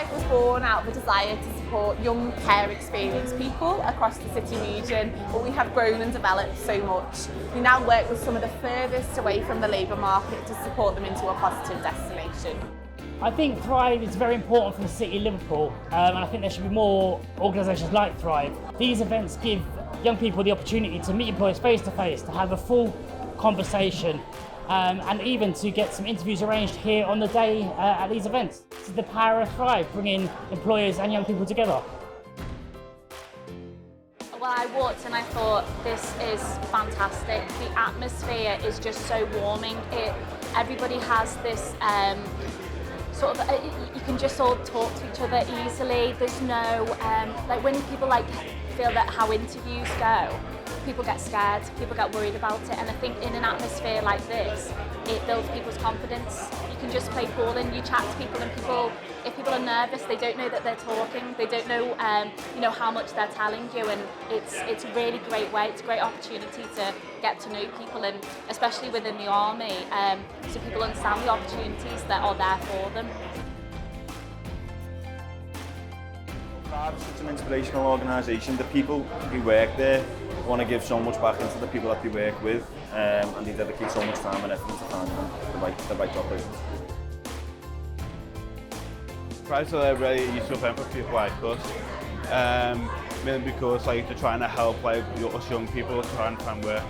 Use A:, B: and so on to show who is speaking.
A: Thrive was born out of a desire to support young care experienced people across the city region, but we have grown and developed so much. We now work with some of the furthest away from the labour market to support them into a positive destination.
B: I think Thrive is very important for the city of Liverpool, and I think there should be more organisations like Thrive. These events give young people the opportunity to meet employers face to face, to have a full conversation, and even to get some interviews arranged here on the day at these events. This is the power of Thrive, bringing employers and young people together.
C: Well, I walked and I thought, this is fantastic. The atmosphere is just so warming. Everybody has this sort of, you can just all talk to each other easily. There's no, like when people feel that how interviews go, people get scared, people get worried about it, and I think in an atmosphere like this, it builds people's confidence. You can just play ball and you chat to people, and if people are nervous, they don't know that they're talking, they don't know, how much they're telling you, and it's a really great way, it's a great opportunity to get to know people, and especially within the army, so people understand the opportunities that are there for them.
D: Thrive is such an inspirational organisation. The people who work there want to give so much back into the people that they work with, and they dedicate so much time and effort to find them the right job places.
E: Thrive's a really useful event for people like us, mainly because they're trying to help us young people try and find work.